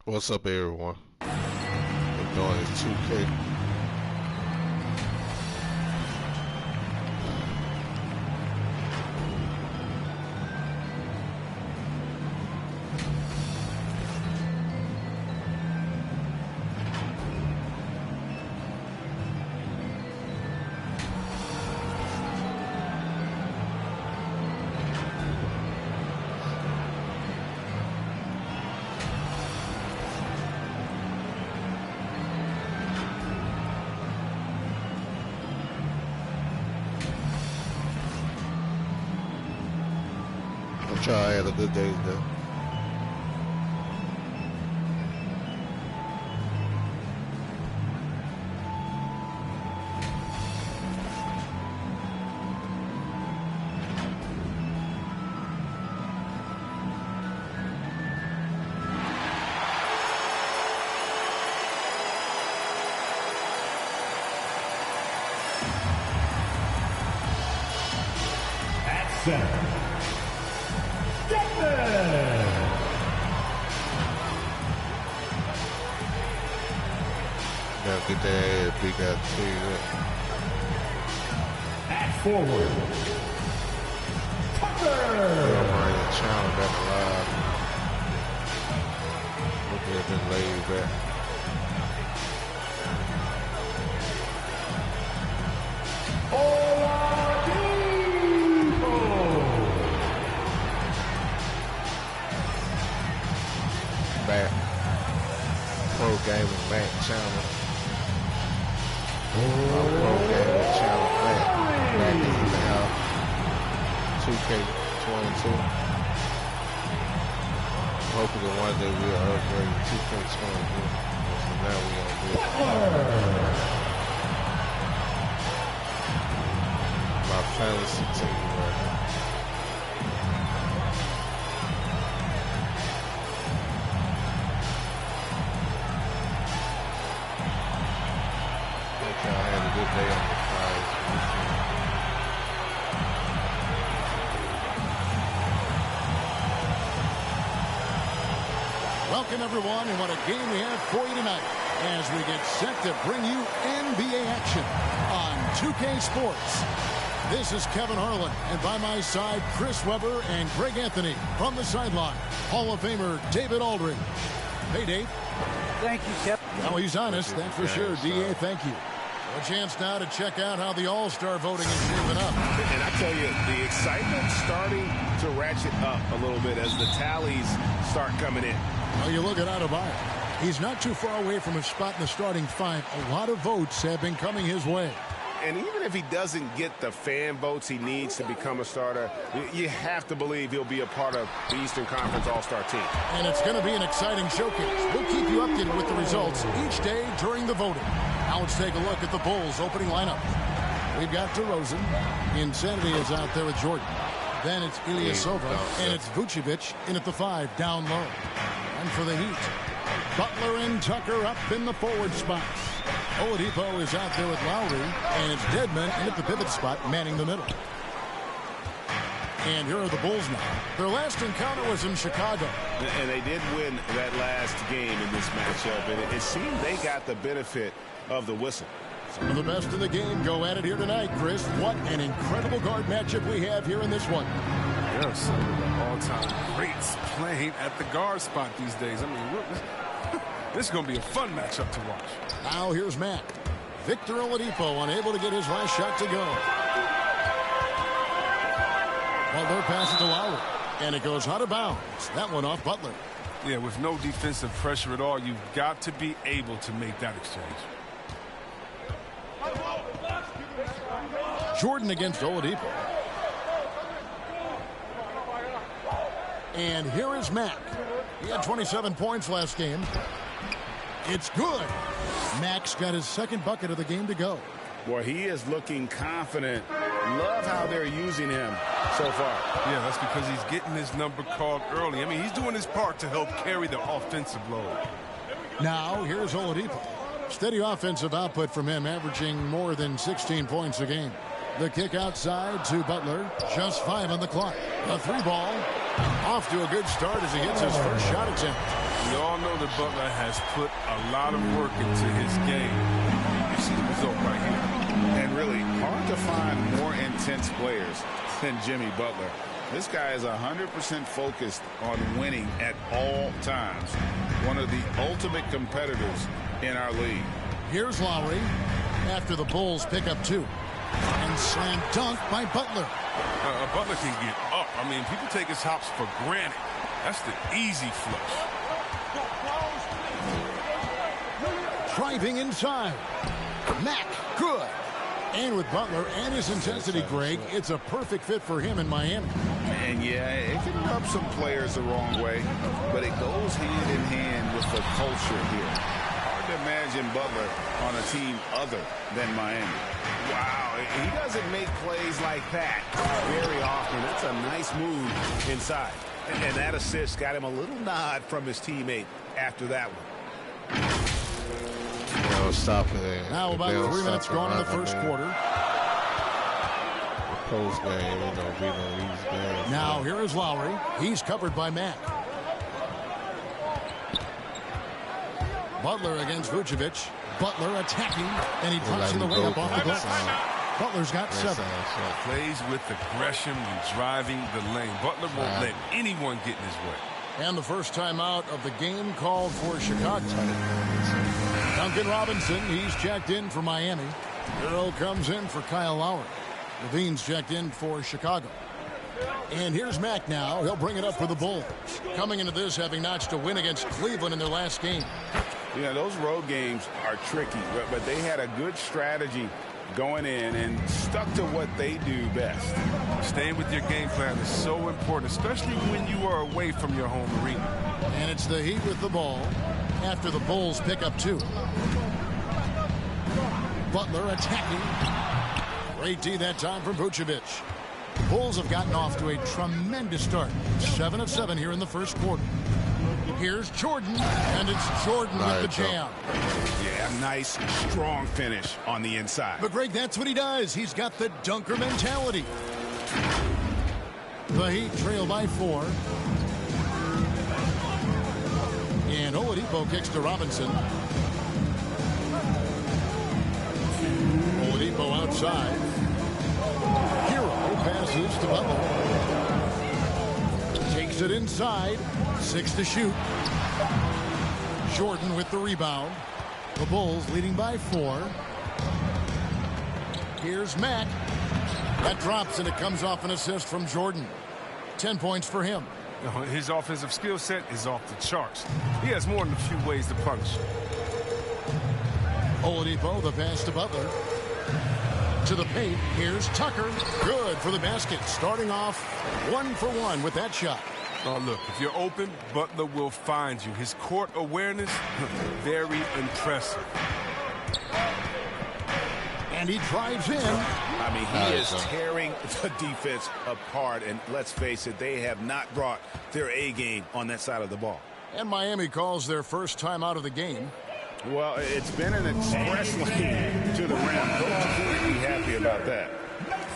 What's up, everyone? We're doing this 2K. Hope y'all had a good day today. At center, Devin. Gotta get that ass beat out to you. At forward, Tucker. Ryan Chandler back alive. Looking at been laid back. Back. Pro gaming Matt Chandler. Pro gaming Chandler Matt is in the house. 2K22. Hopefully one day we'll upgrade to 2K23. So now we on this. My fantasy team right now. Y'all had a good day on the prize. Welcome, everyone, and what a game we have for you tonight as we get set to bring you NBA action on 2K Sports. This is Kevin Harlan, and by my side, Chris Webber and Greg Anthony from the sideline. Hall of Famer David Aldridge. Hey, Dave. Thank you, Kevin. Well, he's honest, that's for sure. DA, thank you. A chance now to check out how the All-Star voting is shaping up. And I tell you, the excitement's starting to ratchet up a little bit as the tallies start coming in. Well, you look at Adebayo. He's not too far away from a spot in the starting five. A lot of votes have been coming his way. And even if he doesn't get the fan votes he needs to become a starter, you have to believe he'll be a part of the Eastern Conference All-Star team. And it's going to be an exciting showcase. We'll keep you updated with the results each day during the voting. Now let's take a look at the Bulls' opening lineup. We've got DeRozan. Insanity is out there with Jordan. Then it's Ilyasova, and it's Vucevic in at the 5, down low. And for the Heat, Butler and Tucker up in the forward spots. Oladipo is out there with Lowry, and it's Dedmon in at the pivot spot, manning the middle. And here are the Bulls now. Their last encounter was in Chicago. And they did win that last game in this matchup, and it seemed they got the benefit of the whistle. Some of the best in the game go at it here tonight, Chris. What an incredible guard matchup we have here in this one. There are some of the all-time greats playing at the guard spot these days. I mean, look, this is going to be a fun matchup to watch. Now here's Matt. Victor Oladipo unable to get his last shot to go. Butler passes to Lowry, and it goes out of bounds. That one off Butler. Yeah, with no defensive pressure at all, you've got to be able to make that exchange. Jordan against Oladipo. And here is Mack. He had 27 points last game. It's good. Mack's got his second bucket of the game to go. Boy, he is looking confident. Love how they're using him so far. Yeah, that's because he's getting his number called early. I mean, he's doing his part to help carry the offensive load. Now, here's Oladipo. Steady offensive output from him, averaging more than 16 points a game. The kick outside to Butler. Just 5 on the clock. A 3 ball. Off to a good start as he gets his first shot attempt. We all know that Butler has put a lot of work into his game. You see the result right here. And really hard to find more intense players than Jimmy Butler. This guy is 100% focused on winning at all times. One of the ultimate competitors in our league. Here's Lowry after the Bulls pick up 2. And slam dunk by Butler. Butler can get up. I mean, people take his hops for granted. That's the easy flush. Driving inside. Mack, good. And with Butler and his intensity, Greg, it's a perfect fit for him in Miami. And yeah, it can rub some players the wrong way, but it goes hand in hand with the culture here. Hard to imagine Butler on a team other than Miami. Wow, he doesn't make plays like that very often. That's a nice move inside. And that assist got him a little nod from his teammate after that one. Stop it. Now about 3 minutes gone in the first quarter. Post game, we know these games. Now here is Lowry. He's covered by Mack. Butler against Vucevic. Butler attacking, and he puts in the way up off the glass. Butler's got 7. Plays with aggression when driving the lane. Butler won't let anyone get in his way. And the first timeout of the game called for Chicago. Duncan Robinson, he's checked in for Miami. Hero comes in for Kyle Lowry. Levine's checked in for Chicago. And here's Mack now. He'll bring it up for the Bulls. Coming into this, having notched a win against Cleveland in their last game. Yeah, those road games are tricky, but they had a good strategy going in and stuck to what they do best. Staying with your game plan is so important, especially when you are away from your home arena. And it's the Heat with the ball after the Bulls pick up 2. Butler attacking. Great D that time from Vucevic. Bulls have gotten off to a tremendous start. 7 of 7 here in the first quarter. Here's Jordan, and it's Jordan with the jam. Yeah, nice, strong finish on the inside. But, Greg, that's what he does. He's got the dunker mentality. The Heat trail by 4. And Oladipo kicks to Robinson. Oladipo outside. Hero passes to Butler. Takes it inside. 6 to shoot. Jordan with the rebound. The Bulls leading by 4. Here's Mack. That drops, and it comes off an assist from Jordan. 10 points for him. His offensive skill set is off the charts. He has more than a few ways to punish. Oladipo, the pass to Butler. To the paint. Here's Tucker. Good for the basket. Starting off 1 for 1 with that shot. Oh, look, if you're open, Butler will find you. His court awareness, very impressive. And he drives in. I mean, he is tearing the defense apart. And let's face it, they have not brought their A game on that side of the ball. And Miami calls their first time out of the game. Well, it's been an express lane to the rim. Coach is really happy about that.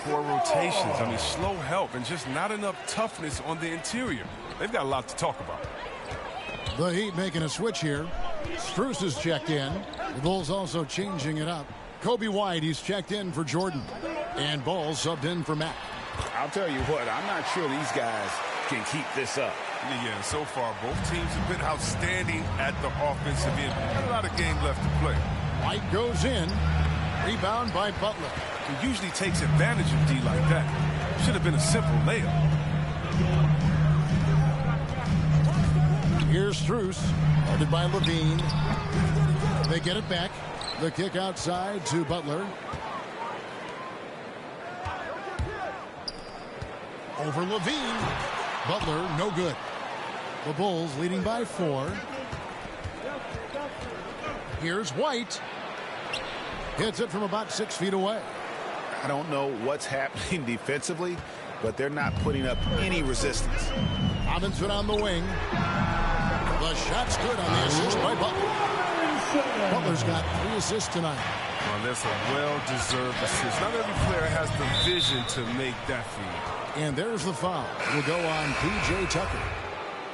Poor rotations. I mean, slow help and just not enough toughness on the interior. They've got a lot to talk about. The Heat making a switch here. Strus is checked in. The Bulls also changing it up. Kobe White, he's checked in for Jordan. And Ball subbed in for Mack. I'll tell you what, I'm not sure these guys can keep this up. Yeah, so far, both teams have been outstanding at the offensive end. A lot of game left to play. White goes in. Rebound by Butler. He usually takes advantage of D like that. Should have been a simple layup. Here's Strus, guarded by Levine. They get it back. The kick outside to Butler. Over Levine. Butler, no good. The Bulls leading by 4. Here's White. Hits it from about 6 feet away. I don't know what's happening defensively, but they're not putting up any resistance. Robinson on the wing. The shot's good on the assist by Butler. Butler's got 3 assists tonight. Well, that's a well-deserved assist. Not every player has the vision to make that feed. And there's the foul. Will go on P.J. Tucker.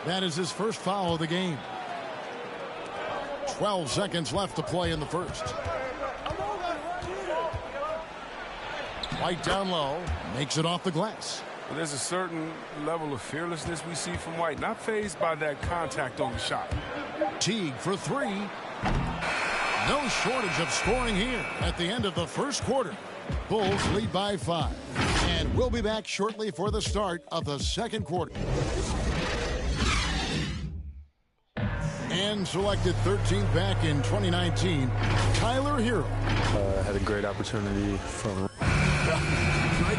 That is his first foul of the game. 12 seconds left to play in the first. White down low. Makes it off the glass. Well, there's a certain level of fearlessness we see from White. Not fazed by that contact on the shot. Teague for three. No shortage of scoring here at the end of the first quarter. Bulls lead by 5. And we'll be back shortly for the start of the second quarter. And selected 13th back in 2019, Tyler Herro. Had a great opportunity from...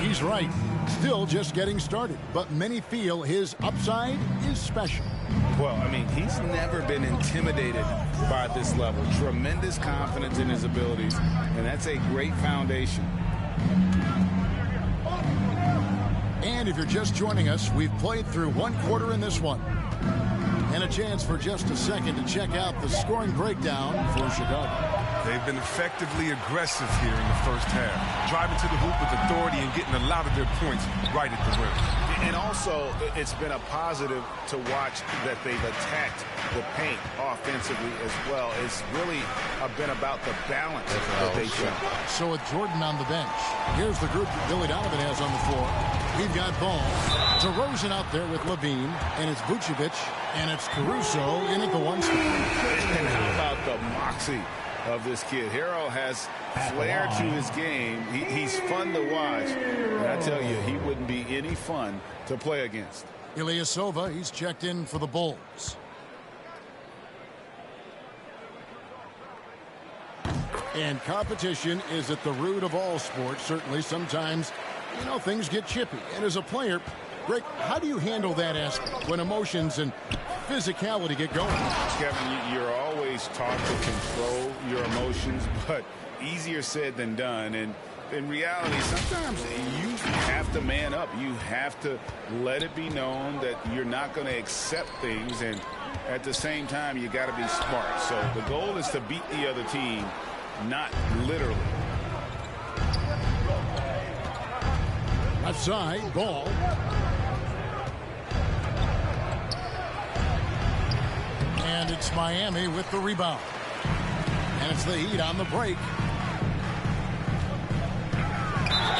He's right. Still just getting started, but many feel his upside is special. Well, I mean, he's never been intimidated by this level. Tremendous confidence in his abilities, and that's a great foundation. And if you're just joining us, we've played through one quarter in this one. And a chance for just a second to check out the scoring breakdown for Chicago. They've been effectively aggressive here in the first half, driving to the hoop with authority and getting a lot of their points right at the rim. And also, it's been a positive to watch that they've attacked the paint offensively as well. It's really been about the balance that they show. So with Jordan on the bench, here's the group that Billy Donovan has on the floor. We've got Ball, DeRozan out there with Levine, and it's Vucevic, and it's Caruso in at the 1 spot. And how about the moxie of this kid? Herro has flair to his game. He's fun to watch. And I tell you, he wouldn't be any fun to play against. Ilyasova, he's checked in for the Bulls. And competition is at the root of all sports. Certainly, sometimes, you know, things get chippy. And as a player, Greg, how do you handle that aspect when emotions and physicality get going? Kevin, you're always taught to control your emotions, but easier said than done. And in reality, sometimes you have to man up. You have to let it be known that you're not going to accept things. And at the same time, you got to be smart. So the goal is to beat the other team, not literally. Left side, Ball. And it's Miami with the rebound. And it's the Heat on the break.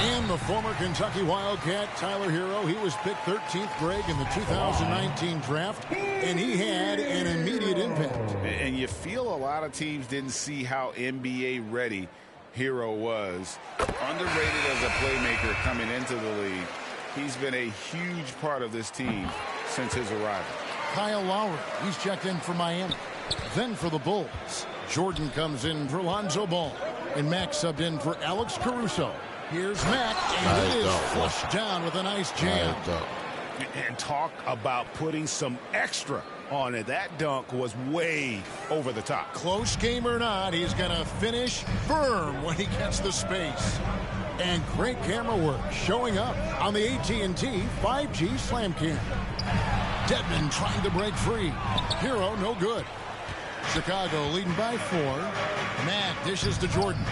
And the former Kentucky Wildcat, Tyler Herro, he was picked 13th, Greg, in the 2019 draft, and he had an immediate impact. And you feel a lot of teams didn't see how NBA ready Herro was. Underrated as a playmaker coming into the league. He's been a huge part of this team since his arrival. Kyle Lowry, he's checked in for Miami. Then for the Bulls, Jordan comes in for Lonzo Ball. And Mac subbed in for Alex Caruso. Here's Mac, and it is flushed down with a nice jam. And talk about putting some extra on it. That dunk was way over the top. Close game or not, he's going to finish firm when he gets the space. And great camera work showing up on the AT&T 5G Slam Cam. Dedmon trying to break free. Herro no good. Chicago leading by 4. Mac dishes to Jordan.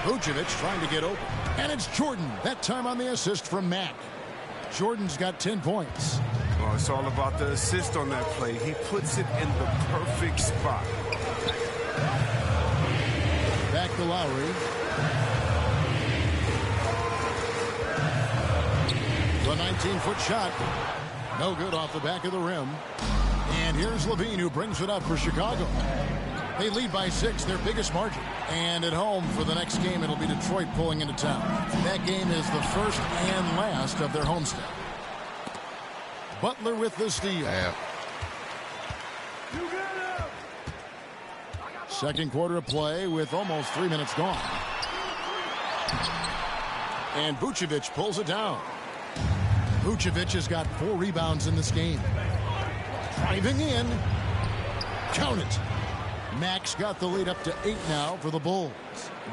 Vucevic trying to get open. And it's Jordan, that time on the assist from Mac. Jordan's got 10 points. Well, it's all about the assist on that play. He puts it in the perfect spot. Back to Lowry. The 19-foot shot. No good off the back of the rim. And here's Levine, who brings it up for Chicago. They lead by 6, their biggest margin. And at home for the next game, it'll be Detroit pulling into town. That game is the first and last of their homestand. Butler with the steal. Second quarter of play with almost 3 minutes gone. And Vucevic pulls it down. Vucevic has got 4 rebounds in this game. Driving in. Count it. Max got the lead up to 8 now for the Bulls.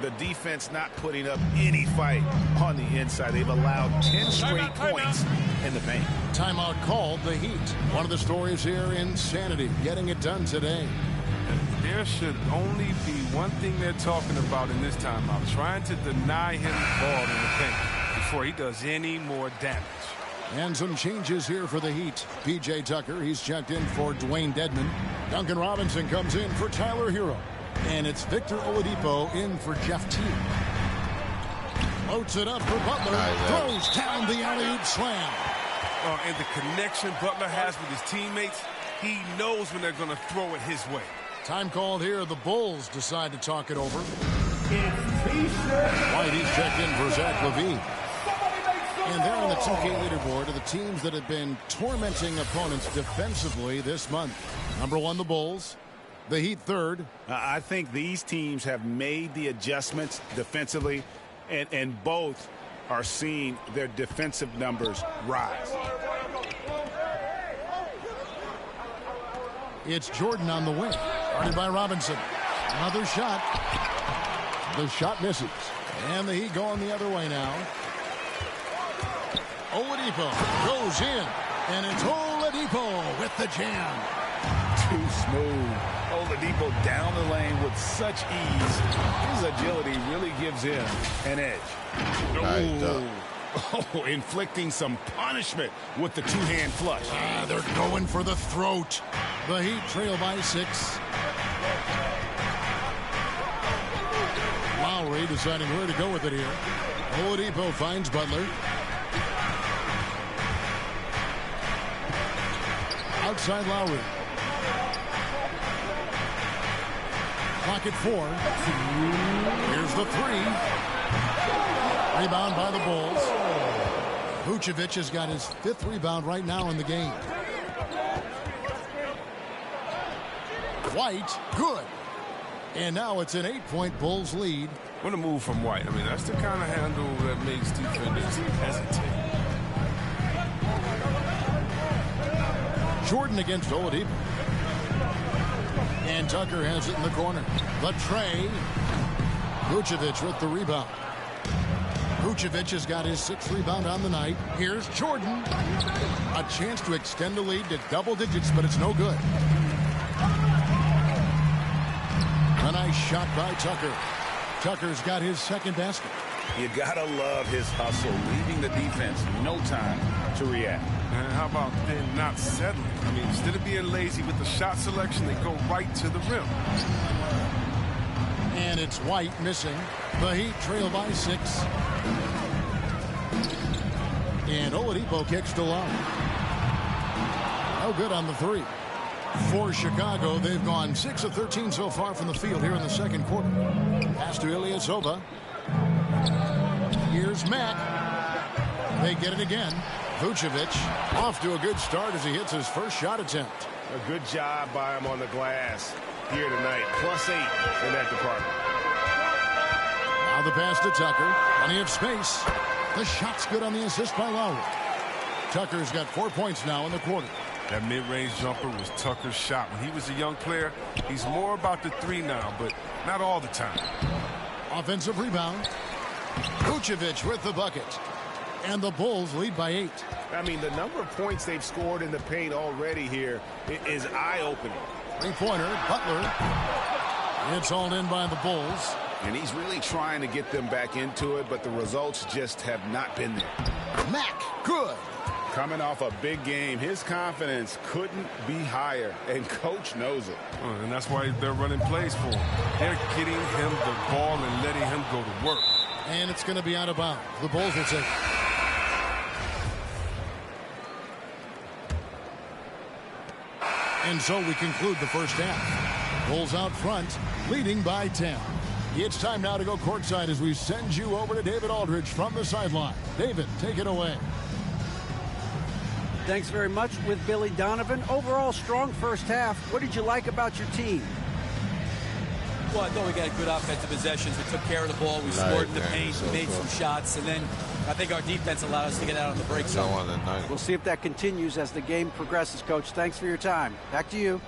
The defense not putting up any fight on the inside. They've allowed 10 straight points in the paint. Timeout called, the Heat. One of the stories here, insanity, getting it done today. There should only be one thing they're talking about in this timeout, trying to deny him the ball in the paint before he does any more damage. And some changes here for the Heat. P.J. Tucker, he's checked in for Dwayne Dedmon. Duncan Robinson comes in for Tyler Hero. And it's Victor Oladipo in for Jeff Teague. Loads it up for Butler. Throws down the alley-oop slam. And the connection Butler has with his teammates, he knows when they're going to throw it his way. Time called here. The Bulls decide to talk it over. White, he's checked in for Zach LaVine. And they're on the 2K leaderboard of the teams that have been tormenting opponents defensively this month. Number 1, the Bulls. The Heat third. I think these teams have made the adjustments defensively, and both are seeing their defensive numbers rise. It's Jordan on the wing. Guarded by Robinson. Another shot. The shot misses. And the Heat going the other way now. Oladipo goes in. And it's Oladipo with the jam. Too smooth. Oladipo down the lane with such ease. His agility really gives him an edge. Oh, inflicting some punishment with the two-hand flush. They're going for the throat. The Heat trail by 6. Lowry deciding where to go with it here. Oladipo finds Butler. Outside Lowry. Clock at 4. Here's the 3. Rebound by the Bulls. Vucevic has got his 5th rebound right now in the game. White, good. And now it's an 8-point Bulls lead. What a move from White. I mean, that's the kind of handle that makes defenders hesitate. Jordan against Oladipo. And Tucker has it in the corner. The tray. Vucevic with the rebound. Vucevic has got his 6th rebound on the night. Here's Jordan. A chance to extend the lead to double digits, but it's no good. A nice shot by Tucker. Tucker's got his 2nd basket. You gotta love his hustle, leaving the defense no time to react. And how about them not settling? I mean, instead of being lazy with the shot selection, they go right to the rim. And it's White missing. The Heat trail by 6. And Oladipo kicks to Love. No good on the 3. For Chicago, they've gone 6 of 13 so far from the field here in the second quarter. Pass to Ilyasova. Here's Mack. They get it again. Vucevic off to a good start as he hits his first shot attempt. A good job by him on the glass here tonight. +8 in that department. Now the pass to Tucker. Plenty of space. The shot's good on the assist by Lowry. Tucker's got 4 points now in the quarter. That mid-range jumper was Tucker's shot. When he was a young player, he's more about the 3 now, but not all the time. Offensive rebound. Vucevic with the bucket. And the Bulls lead by 8. I mean, the number of points they've scored in the paint already here is eye-opening. 3-pointer, Butler. It's hauled in by the Bulls. And he's really trying to get them back into it, but the results just have not been there. Mack, good. Coming off a big game, his confidence couldn't be higher, and coach knows it. And that's why they're running plays for him. They're getting him the ball and letting him go to work. And it's going to be out of bounds. The Bulls will take it. And so we conclude the first half. Bulls out front, leading by 10. It's time now to go courtside as we send you over to David Aldridge from the sideline. David, take it away. Thanks very much with Billy Donovan. Overall, strong first half. What did you like about your team? Well, I thought we got good offensive possessions. We took care of the ball. We scored in the paint, made some shots, and then I think our defense allowed us to get out on the break zone. We'll see if that continues as the game progresses, Coach. Thanks for your time. Back to you.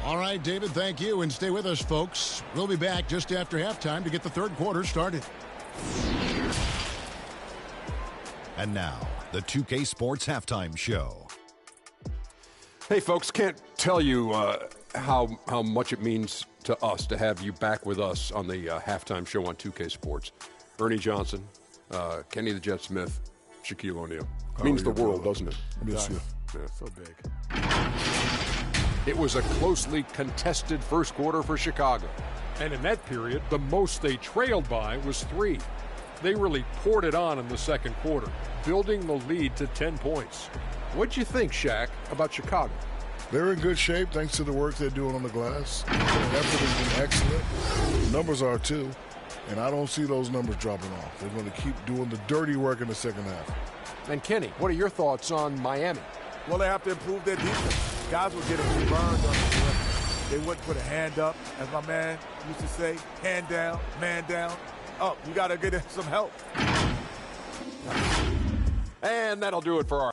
All right, David, thank you, and stay with us, folks. We'll be back just after halftime to get the third quarter started. And now, the 2K Sports Halftime Show. Hey, folks, can't tell you how much it means to us to have you back with us on the halftime show on 2K Sports. Ernie Johnson, Kenny the Jet Smith, Shaquille O'Neal. Means the world, doesn't it? Miss you. Yeah. So big. It was a closely contested first quarter for Chicago. And in that period, the most they trailed by was 3. They really poured it on in the second quarter, building the lead to 10 points. What'd you think, Shaq, about Chicago? They're in good shape thanks to the work they're doing on the glass. Their effort has been excellent. The numbers are too. And I don't see those numbers dropping off. They're going to keep doing the dirty work in the second half. And Kenny, what are your thoughts on Miami? Well, they have to improve their defense. Guys were getting burned on the perimeter. They wouldn't put a hand up, as my man used to say. Hand down, man down. Up. You got to get some help. And that'll do it for our...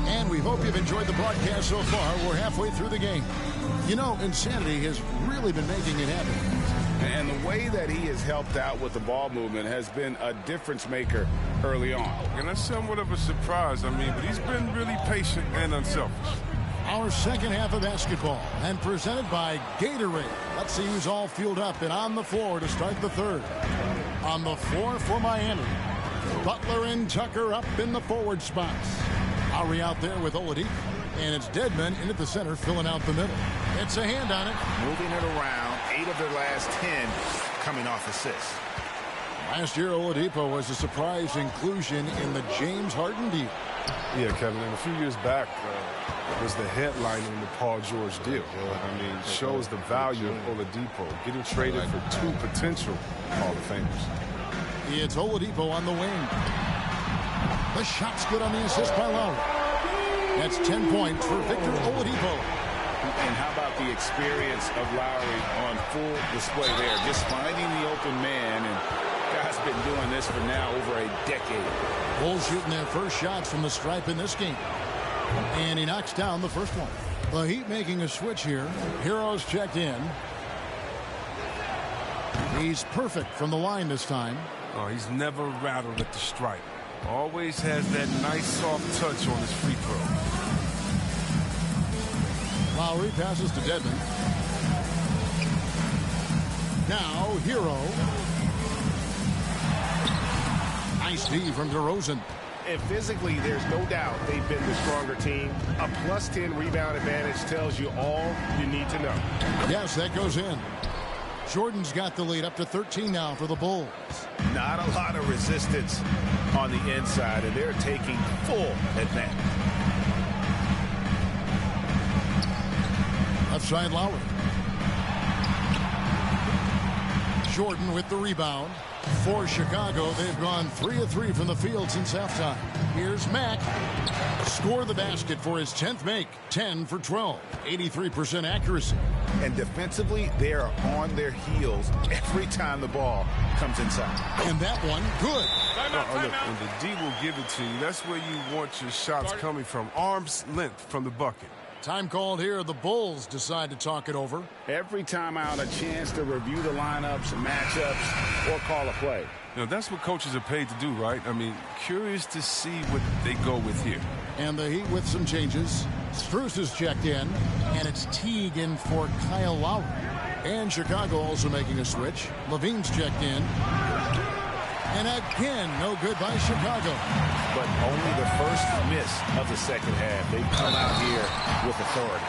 And we hope you've enjoyed the broadcast so far. We're halfway through the game. You know, insanity has really been making it happen. And the way that he has helped out with the ball movement has been a difference maker early on. And that's somewhat of a surprise, but he's been really patient and unselfish. Our second half of basketball, and presented by Gatorade. Let's see who's all fueled up and on the floor to start the third. On the floor for Miami, Butler and Tucker up in the forward spots. Lowry out there with Oladipo. And it's Dedmon in at the center, filling out the middle. It's a hand on it. Moving it around, 8 of their last 10 coming off assists. Last year, Oladipo was a surprise inclusion in the James Harden deal. Yeah, Kevin, and a few years back was the headline in the Paul George deal. It shows the value of Oladipo getting traded for 2 potential Hall of Famers. It's Oladipo on the wing. The shot's good on the assist by Lowry. That's 10 points for Victor Oladipo. And how about the experience of Lowry on full display there, just finding the open man, and guy's been doing this for now over a decade. Bulls shooting their first shots from the stripe in this game. And he knocks down the first one. The Heat making a switch here. Heroes checked in. He's perfect from the line this time. Oh, he's never rattled at the stripe. Always has that nice soft touch on his free throw. Lowry passes to Dedmon. Now, Hero. Nice D from DeRozan. And physically, there's no doubt they've been the stronger team. A +10 rebound advantage tells you all you need to know. Yes, that goes in. Jordan's got the lead up to 13 now for the Bulls. Not a lot of resistance on the inside, and they're taking full advantage. Left side, Lowry. Jordan with the rebound. For Chicago, they've gone 3 of 3 from the field since halftime. Here's Mack. Score the basket for his 10th make. 10 for 12. 83% accuracy. And defensively, they are on their heels every time the ball comes inside. And that one, good. Look, when the D will give it to you, that's where you want your shots coming from. Arm's length from the bucket. Time called here. The Bulls decide to talk it over. Every time out, a chance to review the lineups and matchups or call a play. You know, that's what coaches are paid to do, right? Curious to see what they go with here. And the Heat with some changes. Strus is checked in, and it's Teague in for Kyle Lowry. And Chicago also making a switch. Levine's checked in. And again, no good by Chicago. But only the first miss of the second half. They come out here with authority.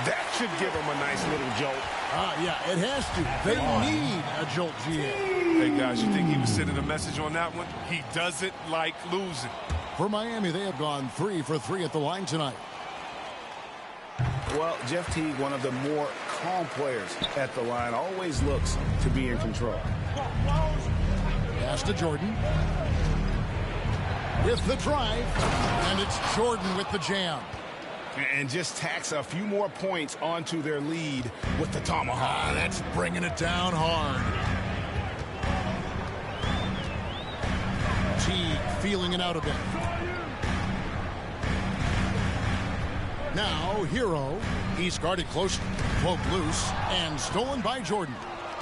That should give them a nice little jolt. Yeah, it has to. They need a jolt, GA. Hey, guys, you think he was sending a message on that one? He doesn't like losing. For Miami, they have gone 3 for 3 at the line tonight. Well, Jeff Teague, one of the more calm players at the line, always looks to be in control. Pass to Jordan. With the drive. And it's Jordan with the jam. And just tacks a few more points onto their lead with the tomahawk. That's bringing it down hard. Teague feeling it out a bit. Now, Hero. He's guarded closely. Cloak loose. And stolen by Jordan.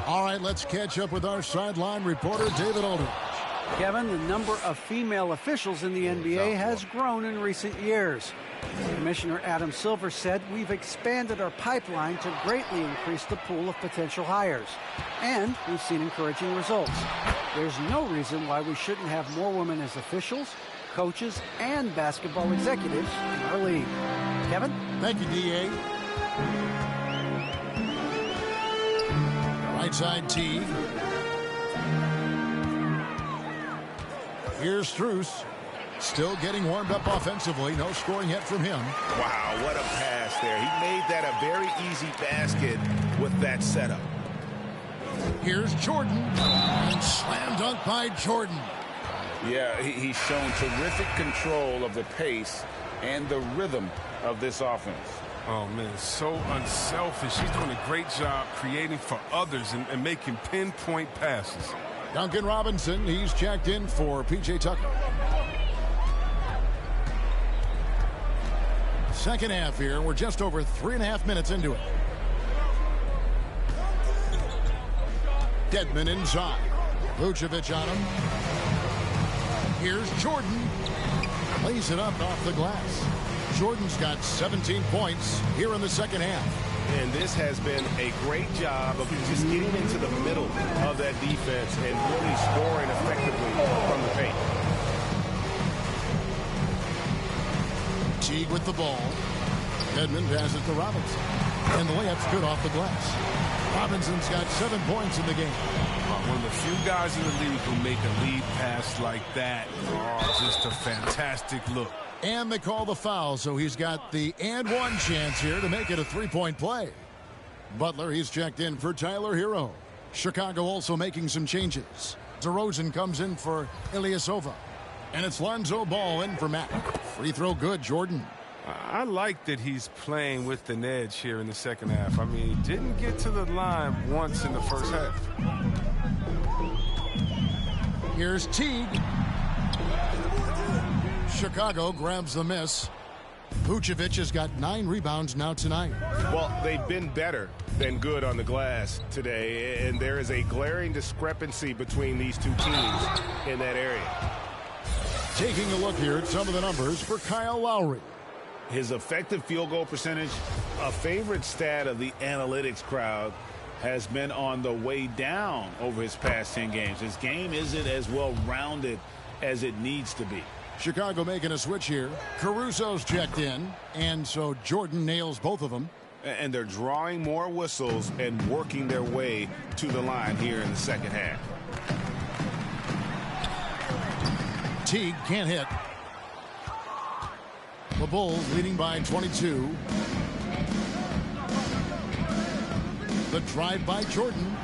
All right, let's catch up with our sideline reporter, David Aldridge. Kevin, the number of female officials in the NBA has grown in recent years. Commissioner Adam Silver said, we've expanded our pipeline to greatly increase the pool of potential hires. And we've seen encouraging results. There's no reason why we shouldn't have more women as officials, coaches, and basketball executives in our league. Kevin? Thank you, D.A. Right side T. Here's Strus. Still getting warmed up offensively. No scoring yet from him. Wow, what a pass there. He made that a very easy basket with that setup. Here's Jordan. And slam dunk by Jordan. Yeah, he's shown terrific control of the pace and the rhythm of this offense. Oh, man, so unselfish. He's doing a great job creating for others and making pinpoint passes. Duncan Robinson, he's checked in for P.J. Tucker. Second half here. We're just over 3.5 minutes into it. Dedmon inside. Vucevic on him. Here's Jordan. Lays it up off the glass. Jordan's got 17 points here in the second half. And this has been a great job of just getting into the middle of that defense and really scoring effectively from the paint. Teague with the ball. Dedmon passes to Robinson. And the layup's good off the glass. Robinson's got 7 points in the game. One of the few guys in the league who make a lead pass like that. Oh, just a fantastic look. And they call the foul, so he's got the and one chance here to make it a three-point play. Butler, he's checked in for Tyler Hero. Chicago also making some changes. DeRozan comes in for Ilyasova. And it's Lonzo Ball in for Matt. Free throw good, Jordan. I like that he's playing with an edge here in the second half. I mean, he didn't get to the line once in the first half. Here's Teague. Chicago grabs the miss. Vucevic has got 9 rebounds now tonight. Well, they've been better than good on the glass today, and there is a glaring discrepancy between these two teams in that area. Taking a look here at some of the numbers for Kyle Lowry. His effective field goal percentage, a favorite stat of the analytics crowd, has been on the way down over his past 10 games. His game isn't as well-rounded as it needs to be. Chicago making a switch here. Caruso's checked in, and so Jordan nails both of them. And they're drawing more whistles and working their way to the line here in the second half. Teague can't hit. The Bulls leading by 22. The drive by Jordan,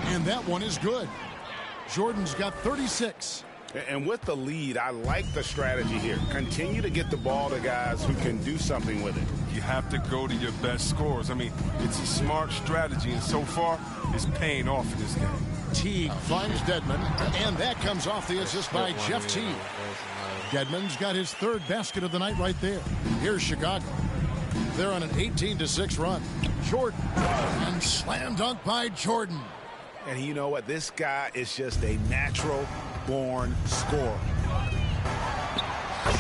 and that one is good. Jordan's got 36. And with the lead, I like the strategy here. Continue to get the ball to guys who can do something with it. You have to go to your best scorers. I mean, it's a smart strategy, and so far, it's paying off in this game. Teague finds Dedmon, and that comes off the assist by Jeff Teague. Dedmon's got his 3rd basket of the night right there. Here's Chicago. They're on an 18-6 run. Jordan, and slam dunk by Jordan. And you know what? This guy is just a natural-born scorer.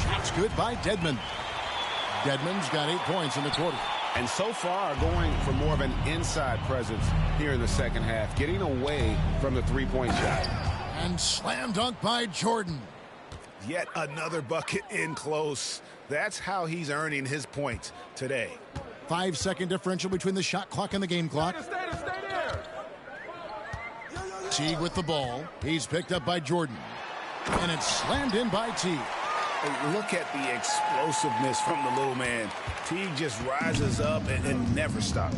Shot's good by Dedmon. Dedmon's got 8 points in the quarter. And so far, going for more of an inside presence here in the second half, getting away from the three-point shot. And slam dunk by Jordan. Yet another bucket in close. That's how he's earning his points today. 5-second differential between the shot clock and the game clock. Teague with the ball. He's picked up by Jordan. And it's slammed in by Teague. Look at the explosiveness from the little man. Teague just rises up and never stops.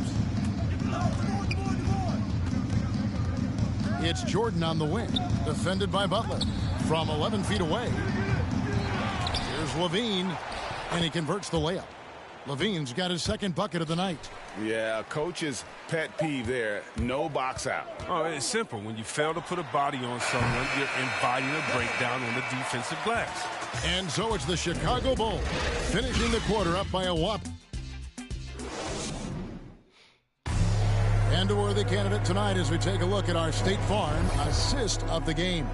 It's Jordan on the wing, defended by Butler from 11 feet away. Here's Levine, and he converts the layup. Levine's got his 2nd bucket of the night. Yeah, coach's pet peeve there. No box out. Oh, it's simple. When you fail to put a body on someone, you're inviting a breakdown on the defensive glass. And so it's the Chicago Bulls finishing the quarter up by a whopping. And a worthy candidate tonight as we take a look at our State Farm assist of the game.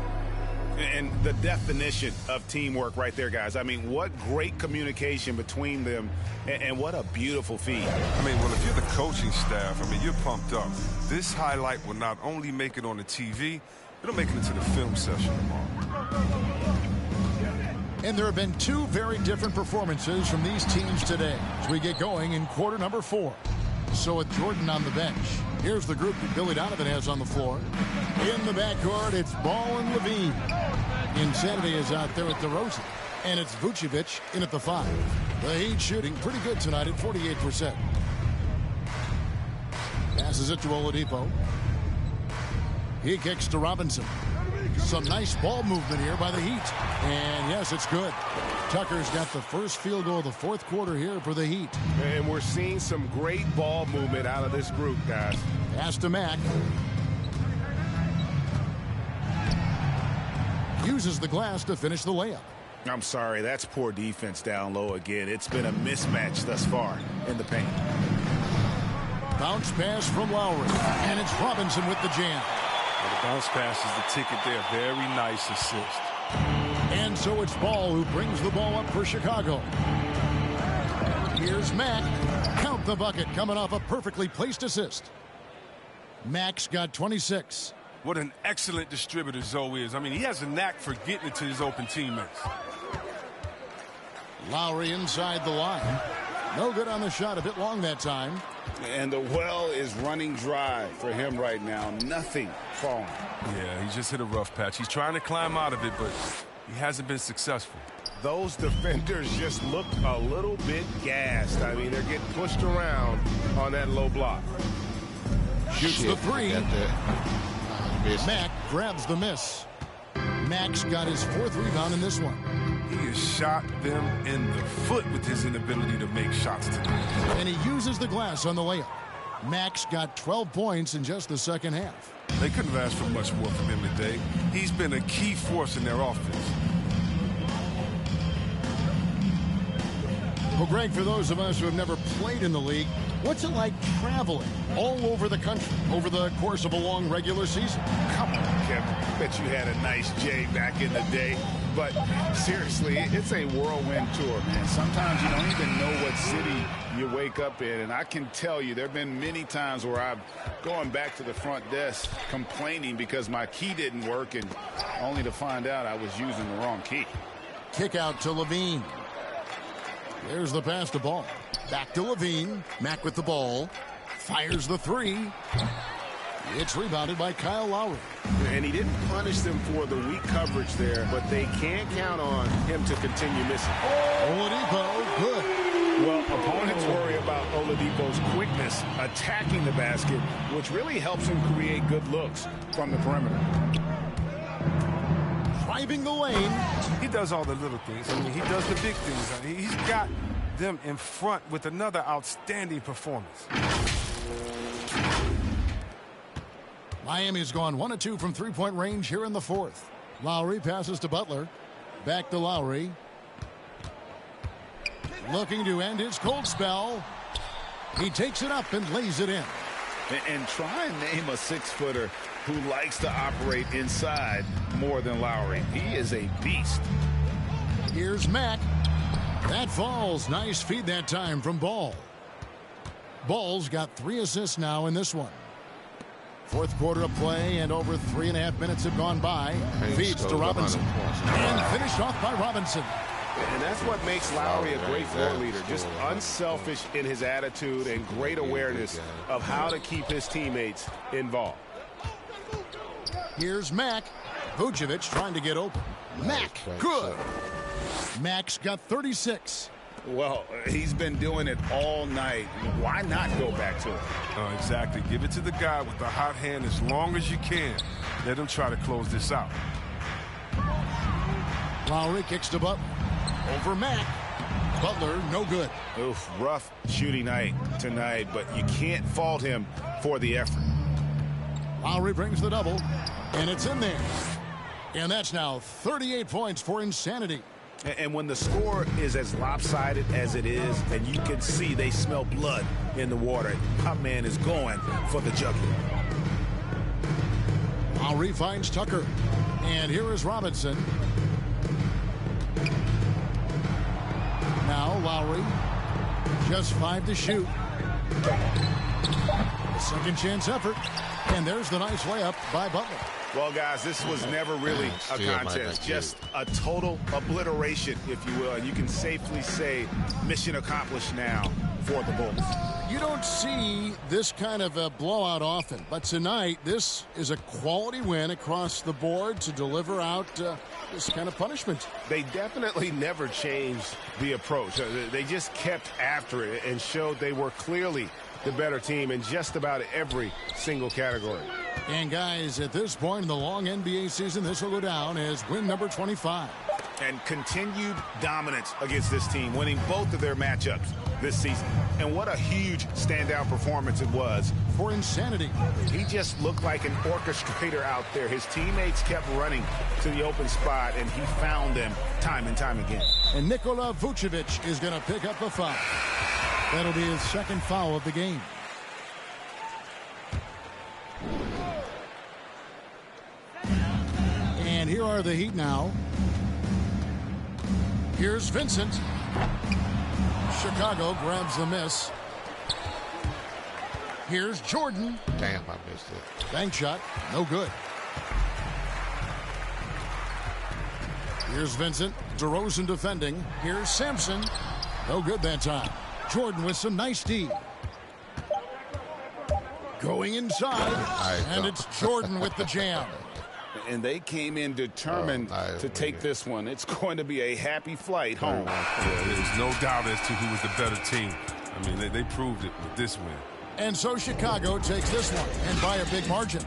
And the definition of teamwork right there, guys. I mean, what great communication between them, and what a beautiful feed. I mean, well, if you're the coaching staff, I mean, you're pumped up. This highlight will not only make it on the TV, it'll make it into the film session tomorrow. And there have been two very different performances from these teams today as we get going in quarter number 4. So with Jordan on the bench, here's the group that Billy Donovan has on the floor. In the backcourt, it's Ball and Levine. Insanity is out there at DeRozan. And it's Vucevic in at the 5. The Heat shooting pretty good tonight at 48%. Passes it to Oladipo. He kicks to Robinson. Some nice ball movement here by the Heat. And yes, it's good. Tucker's got the first field goal of the fourth quarter here for the Heat. And we're seeing some great ball movement out of this group, guys. Pass to Mack. Uses the glass to finish the layup. I'm sorry, that's poor defense down low again. It's been a mismatch thus far in the paint. Bounce pass from Lowry. And it's Robinson with the jam. Well, the bounce pass is the ticket there. Very nice assist. And so it's Ball who brings the ball up for Chicago. Here's Mack. Count the bucket coming off a perfectly placed assist. Mack's got 26. What an excellent distributor Zoe is. I mean, he has a knack for getting it to his open teammates. Lowry inside the line. No good on the shot. A bit long that time. And the well is running dry for him right now. Nothing falling. Yeah, he just hit a rough patch. He's trying to climb out of it, but he hasn't been successful. Those defenders just look a little bit gassed. I mean, they're getting pushed around on that low block. Shoots the 3. Mack grabs the miss. Mack's got his 4th rebound in this one. He has shot them in the foot with his inability to make shots tonight. And he uses the glass on the layup. Mack's got 12 points in just the second half. They couldn't have asked for much more from him today. He's been a key force in their offense. Well, Greg, for those of us who have never played in the league, what's it like traveling all over the country over the course of a long regular season? Come on, Kevin. Bet you had a nice J back in the day. But seriously, it's a whirlwind tour, man. Sometimes you don't even know what city you wake up in. And I can tell you there have been many times where I've gone back to the front desk complaining because my key didn't work, and only to find out I was using the wrong key. Kick out to Levine. There's the pass to Ball. Back to Levine. Mack with the ball. Fires the 3. It's rebounded by Kyle Lowry. And he didn't punish them for the weak coverage there, but they can't count on him to continue missing. Oladipo, good. Well, opponents worry about Oladipo's quickness attacking the basket, which really helps him create good looks from the perimeter. Driving the lane. He does all the little things. I mean, he does the big things. I mean, he's got them in front with another outstanding performance. Miami's gone 1 of 2 from three-point range here in the 4th. Lowry passes to Butler. Back to Lowry. Looking to end his cold spell. He takes it up and lays it in. And try and name a 6-footer who likes to operate inside more than Lowry. He is a beast. Here's Mack. That falls. Nice feed that time from Ball. Ball's got 3 assists now in this one. 4th quarter of play, and over 3.5 minutes have gone by. Feeds to Robinson. And finished off by Robinson. And that's what makes Lowry a great floor leader. Just unselfish in his attitude and great awareness of how to keep his teammates involved. Here's Mack. Vucevic trying to get open. Mack, good. Mack's got 36. Well, he's been doing it all night. Why not go back to it? Oh, exactly. Give it to the guy with the hot hand as long as you can. Let him try to close this out. Lowry kicks to Butler. Over Mack. Butler, no good. Oof, rough shooting night tonight, but you can't fault him for the effort. Lowry brings the double, and it's in there. And that's now 38 points for Insanity. And when the score is as lopsided as it is, and you can see they smell blood in the water, my man is going for the jugular. Lowry finds Tucker. And here is Robinson. Now Lowry. Just 5 to shoot. A second chance effort. And there's the nice layup by Butler. Well, guys, this was never really a contest. Just a total obliteration, if you will. And you can safely say mission accomplished now for the Bulls. You don't see this kind of a blowout often, but tonight this is a quality win across the board to deliver out this kind of punishment. They definitely never changed the approach. They just kept after it and showed they were clearly the better team in just about every single category. And guys, at this point in the long NBA season, this will go down as win number 25. And continued dominance against this team, winning both of their matchups this season. And what a huge standout performance it was for Insanity. He just looked like an orchestrator out there. His teammates kept running to the open spot, and he found them time and time again. And Nikola Vucevic is going to pick up a foul. That'll be his second foul of the game. And here are the Heat now. Here's Vincent. Chicago grabs the miss. Here's Jordan. Damn, I missed it. Bank shot, no good. Here's Vincent. DeRozan defending. Here's Sampson. No good that time. Jordan with some nice D. Going inside. And it's Jordan with the jam. And they came in determined to take this one. It's going to be a happy flight home. There's no doubt as to who was the better team. I mean, they proved it with this win. And so Chicago takes this one, and by a big margin.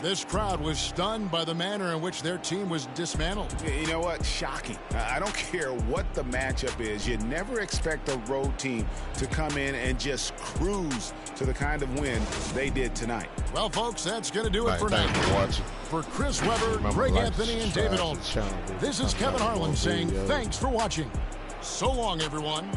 This crowd was stunned by the manner in which their team was dismantled. You know what? Shocking. I don't care what the matchup is. You never expect a road team to come in and just cruise to the kind of win they did tonight. Well, folks, that's going to do it for now. For Chris Webber, Greg Anthony, and David Aldridge, this is Kevin Harlan saying thanks for watching. So long, everyone.